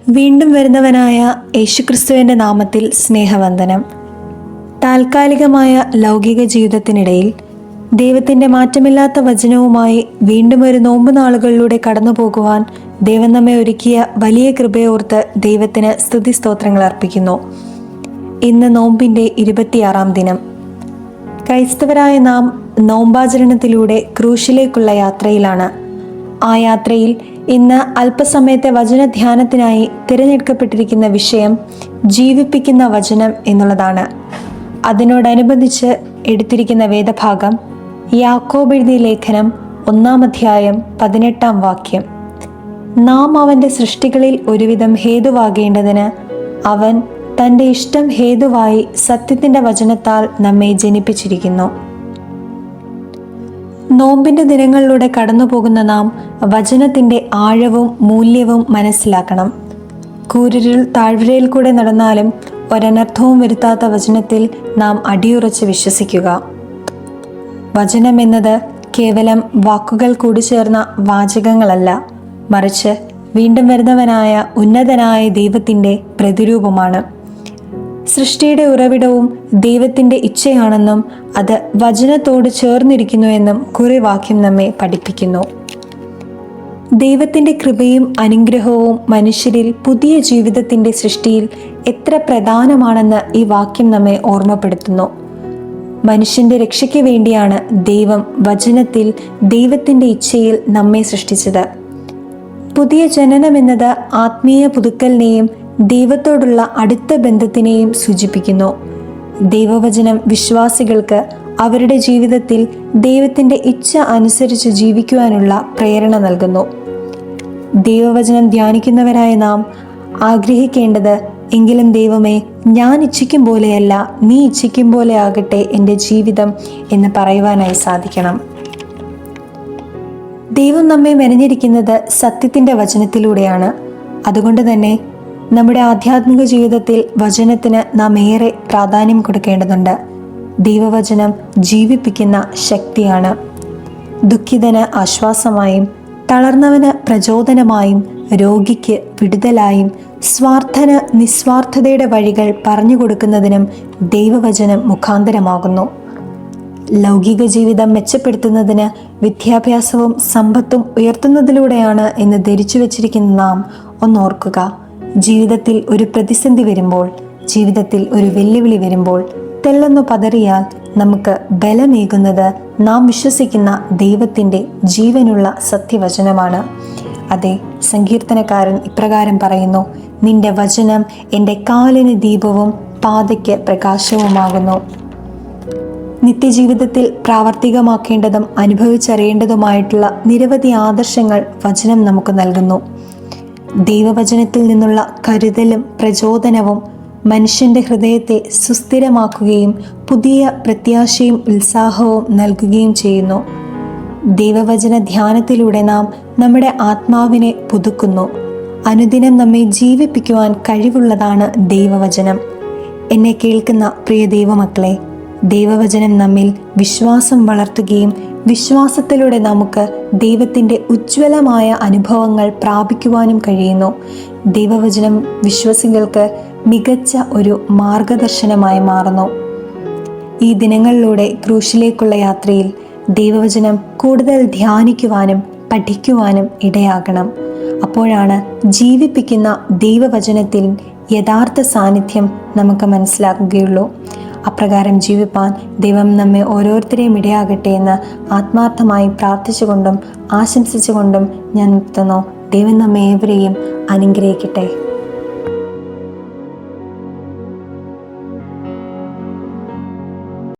വീണ്ടും വരുന്നവനായ യേശുക്രിസ്തുവിൻ്റെ നാമത്തിൽ സ്നേഹവന്ദനം. താൽക്കാലികമായ ലൗകിക ജീവിതത്തിനിടയിൽ ദൈവത്തിൻ്റെ മാറ്റമില്ലാത്ത വചനവുമായി വീണ്ടും ഒരു നോമ്പ് നാളുകളിലൂടെ കടന്നു പോകുവാൻ ദൈവം നമ്മെ ഒരുക്കിയ വലിയ കൃപയോർത്ത് ദൈവത്തിന് സ്തുതി സ്തോത്രങ്ങൾ അർപ്പിക്കുന്നു. ഇന്ന് നോമ്പിൻ്റെ 26-ാം ദിനം. ക്രൈസ്തവരായ നാം നോമ്പാചരണത്തിലൂടെ ക്രൂശിലേക്കുള്ള യാത്രയിലാണ്. ആ യാത്രയിൽ ഇന്ന് അല്പസമയത്തെ വചനധ്യാനത്തിനായി തിരഞ്ഞെടുക്കപ്പെട്ടിരിക്കുന്ന വിഷയം ജീവിപ്പിക്കുന്ന വചനം എന്നുള്ളതാണ്. അതിനോടനുബന്ധിച്ച് എടുത്തിരിക്കുന്ന വേദഭാഗം യാക്കോബ് എഴുതിയ ലേഖനം 1-ാം അധ്യായം 18-ാം വാക്യം. നാം അവൻ്റെ സൃഷ്ടികളിൽ ഒരുവിധം ഹേതുവാകേണ്ടതിന് അവൻ തൻ്റെ ഇഷ്ടം ഹേതുവായി സത്യത്തിൻ്റെ വചനത്താൽ നമ്മെ ജനിപ്പിച്ചിരിക്കുന്നു. നോമ്പിൻ്റെ ദിനങ്ങളിലൂടെ കടന്നു പോകുന്ന നാം വചനത്തിൻ്റെ ആഴവും മൂല്യവും മനസ്സിലാക്കണം. കൂരിരുൾ താഴ്വരയിൽ കൂടെ നടന്നാലും ഒരനർത്ഥവും വരുത്താത്ത വചനത്തിൽ നാം അടിയുറച്ച് വിശ്വസിക്കുക. വചനം എന്നത് കേവലം വാക്കുകൾ കൂടിച്ചേർന്ന വാചകങ്ങളല്ല, മറിച്ച് വീണ്ടും വരുന്നവനായ ഉന്നതനായ ദൈവത്തിൻ്റെ പ്രതിരൂപമാണ്. സൃഷ്ടിയുടെ ഉറവിടവും ദൈവത്തിൻ്റെ ഇച്ഛയാണെന്നും അത് വചനത്തോട് ചേർന്നിരിക്കുന്നുവെന്നും കുറെ വാക്യം നമ്മെ പഠിപ്പിക്കുന്നു. ദൈവത്തിൻ്റെ കൃപയും അനുഗ്രഹവും മനുഷ്യരിൽ പുതിയ ജീവിതത്തിൻ്റെ സൃഷ്ടിയിൽ എത്ര പ്രധാനമാണെന്ന് ഈ വാക്യം നമ്മെ ഓർമ്മപ്പെടുത്തുന്നു. മനുഷ്യൻ്റെ രക്ഷയ്ക്ക് വേണ്ടിയാണ് ദൈവം വചനത്തിൽ ദൈവത്തിൻ്റെ ഇച്ഛയിൽ നമ്മെ സൃഷ്ടിച്ചത്. പുതിയ ജനനം എന്നത് ആത്മീയ പുതുക്കലിനെയും ദൈവത്തോടുള്ള അടുത്ത ബന്ധത്തിനെയും സൂചിപ്പിക്കുന്നു. ദൈവവചനം വിശ്വാസികൾക്ക് അവരുടെ ജീവിതത്തിൽ ദൈവത്തിൻ്റെ ഇച്ഛ അനുസരിച്ച് ജീവിക്കുവാനുള്ള പ്രേരണ നൽകുന്നു. ദൈവവചനം ധ്യാനിക്കുന്നവരായ നാം ആഗ്രഹിക്കേണ്ടത്, എങ്കിലും ദൈവമേ, ഞാൻ ഇച്ഛിക്കും പോലെയല്ല, നീ ഇച്ഛിക്കും പോലെ ആകട്ടെ എൻ്റെ ജീവിതം എന്ന് പറയുവാനായി സാധിക്കണം. ദൈവം നമ്മെ മെനഞ്ഞിരിക്കുന്നത് സത്യത്തിൻ്റെ വചനത്തിലൂടെയാണ്. അതുകൊണ്ട് തന്നെ നമ്മുടെ ആധ്യാത്മിക ജീവിതത്തിൽ വചനത്തിന് നാം ഏറെ പ്രാധാന്യം കൊടുക്കേണ്ടതുണ്ട്. ദൈവവചനം ജീവിപ്പിക്കുന്ന ശക്തിയാണ്. ദുഃഖിതന് ആശ്വാസമായും തളർന്നവന് പ്രചോദനമായും രോഗിക്ക് വിടുതലായും സ്വാർത്ഥന് നിസ്വാർത്ഥതയുടെ വഴികൾ പറഞ്ഞു കൊടുക്കുന്നതിനും ദൈവവചനം മുഖാന്തരമാകുന്നു. ലൗകിക ജീവിതം മെച്ചപ്പെടുത്തുന്നതിന് വിദ്യാഭ്യാസവും സമ്പത്തും ഉയർത്തുന്നതിലൂടെയാണ് എന്ന് ധരിച്ചു വച്ചിരിക്കുന്ന നാം ഒന്നോർക്കുക. ജീവിതത്തിൽ ഒരു പ്രതിസന്ധി വരുമ്പോൾ, ജീവിതത്തിൽ ഒരു വെല്ലുവിളി വരുമ്പോൾ തെല്ലൊന്നു പതറിയാൽ നമുക്ക് ബലമേകുന്നത് നാം വിശ്വസിക്കുന്ന ദൈവത്തിൻ്റെ ജീവനുള്ള സത്യവചനമാണ്. അതെ, സങ്കീർത്തനക്കാരൻ ഇപ്രകാരം പറയുന്നു: നിന്റെ വചനം എൻ്റെ കാലിന് ദീപവും പാതയ്ക്ക് പ്രകാശവുമാകുന്നു. നിത്യജീവിതത്തിൽ പ്രാവർത്തികമാക്കേണ്ടതും അനുഭവിച്ചറിയേണ്ടതുമായിട്ടുള്ള നിരവധി ആദർശങ്ങൾ വചനം നമുക്ക് നൽകുന്നു. ദൈവവചനത്തിൽ നിന്നുള്ള കരുതലും പ്രചോദനവും മനുഷ്യൻ്റെ ഹൃദയത്തെ സുസ്ഥിരമാക്കുകയും പുതിയ പ്രത്യാശയും ഉത്സാഹവും നൽകുകയും ചെയ്യുന്നു. ദൈവവചന ധ്യാനത്തിലൂടെ നാം നമ്മുടെ ആത്മാവിനെ പുതുക്കുന്നു. അനുദിനം നമ്മെ ജീവിപ്പിക്കുവാൻ കഴിവുള്ളതാണ് ദൈവവചനം. എന്നെ കേൾക്കുന്ന പ്രിയ ദൈവമക്കളെ, ദൈവവചനം നമ്മിൽ വിശ്വാസം വളർത്തുകയും വിശ്വാസത്തിലൂടെ നമുക്ക് ദൈവത്തിൻ്റെ ഉജ്ജ്വലമായ അനുഭവങ്ങൾ പ്രാപിക്കുവാനും കഴിയുന്നു. ദൈവവചനം വിശ്വാസികൾക്ക് മികച്ച ഒരു മാർഗദർശനമായി മാറുന്നു. ഈ ദിനങ്ങളിലൂടെ ക്രൂശിലേക്കുള്ള യാത്രയിൽ ദൈവവചനം കൂടുതൽ ധ്യാനിക്കുവാനും പഠിക്കുവാനും ഇടയാകണം. അപ്പോഴാണ് ജീവിപ്പിക്കുന്ന ദൈവവചനത്തിൽ യഥാർത്ഥ സാന്നിധ്യം നമുക്ക് മനസ്സിലാക്കുകയുള്ളൂ. അപ്രകാരം ജീവിപ്പാൻ ദൈവം നമ്മെ ഓരോരുത്തരെയും ഇടയാകട്ടെ എന്ന് ആത്മാർത്ഥമായി പ്രാർത്ഥിച്ചുകൊണ്ടും ആശംസിച്ചുകൊണ്ടും ഞാൻ നിർത്തുന്നു. ദൈവം നമ്മെ ഏവരെയും അനുഗ്രഹിക്കട്ടെ.